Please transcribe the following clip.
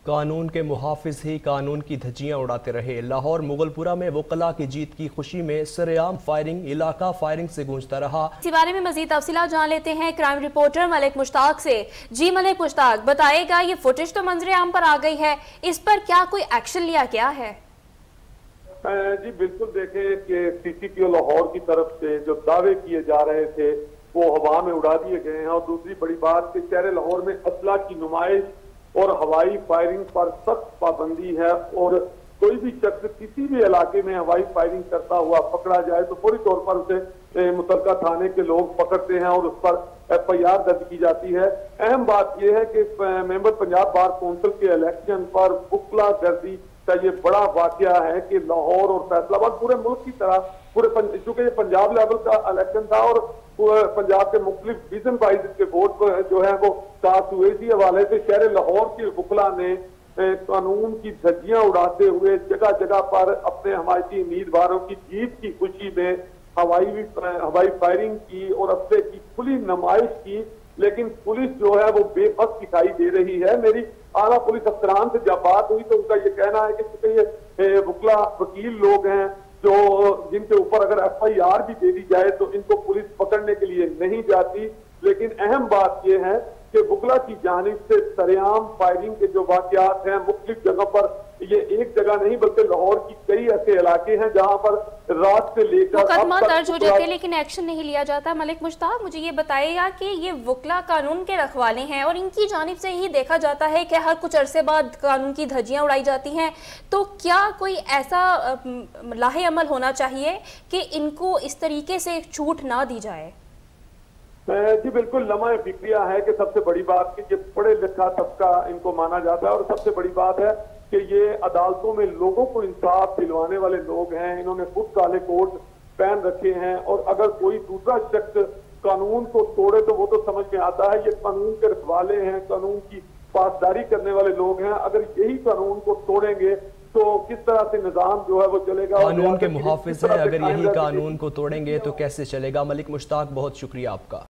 कानून के मुहाफिज ही कानून की धज्जियां उड़ाते रहे। लाहौर मुगलपुरा में वकला की जीत की खुशी में सरेआम फायरिंग, इलाका फायरिंग से गूंजता रहा। इसी बारे में मजीद तफसीलात जान लेते हैं क्राइम रिपोर्टर मलिक मुश्ताक से। जी मलिक मुश्ताक, बताएगा ये फुटेज तो मंजरे आम पर आ गई है, इस पर क्या कोई एक्शन लिया गया है? जी बिल्कुल, देखें कि सीसीटीओ लाहौर की तरफ से जो दावे किए जा रहे थे वो हवा में उड़ा दिए गए हैं। और दूसरी बड़ी बात कि शहर लाहौर में असला की नुमाइश और हवाई फायरिंग पर सख्त पाबंदी है, और कोई भी शख्स किसी भी इलाके में हवाई फायरिंग करता हुआ पकड़ा जाए तो पूरी तौर पर उसे मुतलका थाने के लोग पकड़ते हैं और उस पर FIR दर्ज की जाती है। अहम बात यह है कि मेंबर पंजाब बार काउंसिल के इलेक्शन पर बुकला गर्दी का ये बड़ा वाकया है कि लाहौर और फैसलाबाद पूरे मुल्क की तरह चूंकि ये पंजाब लेवल का इलेक्शन था और पंजाब के मुख्तलिफ डिवीजन वाइज इसके वोट जो है वो कास्ट हुए। इसी हवाले से शहर लाहौर के बुकला ने कानून की धज्जियां उड़ाते हुए जगह जगह पर अपने हमायती उम्मीदवारों की जीत की खुशी में हवाई फायरिंग की और असले की खुली नुमाइश की, लेकिन पुलिस जो है वो बेबस दिखाई दे रही है। मेरी आला पुलिस अफसरान से जब बात हुई तो उनका ये कहना है कि चूंकि ये बुकला वकील लोग हैं जो जिनके ऊपर अगर FIR भी दे दी जाए तो इनको पुलिस पकड़ने के लिए नहीं जाती। लेकिन अहम बात यह है कि बुकला की जानिब से सरेआम फायरिंग के जो वाकयात हैं मुख्तलिफ जगह पर, ये एक जगह नहीं बल्कि लाहौर की कई ऐसे इलाके हैं जहां पर रात से लेकर मुकदमा दर्ज हो जाते हैं लेकिन एक्शन नहीं लिया जाता। मलिक मुश्ताक, मुझे ये बताइएगा कि ये वकला कानून के रखवाले हैं और इनकी जानिब से ही देखा जाता है कि हर कुछ अरसे बाद कानून की धज्जियां उड़ाई जाती हैं, तो क्या कोई ऐसा लाहे अमल होना चाहिए कि इनको इस तरीके से छूट ना दी जाए? जी बिल्कुल, लम्हा फिक्रिया है कि सबसे बड़ी बात कि ये पढ़े लिखा तबका इनको माना जाता है, और सबसे बड़ी बात है कि ये अदालतों में लोगों को इंसाफ दिलवाने वाले लोग हैं। इन्होंने खुद काले कोट पहन रखे हैं, और अगर कोई दूसरा शख्स कानून को तोड़े तो वो तो समझ में आता है ये कानून के रखवाले हैं, कानून की पासदारी करने वाले लोग हैं। अगर यही कानून को तोड़ेंगे तो किस तरह से निजाम जो है वो चलेगा? कानून के मुहाफिज है, अगर यही कानून को तोड़ेंगे तो कैसे चलेगा? मलिक मुश्ताक, बहुत शुक्रिया आपका।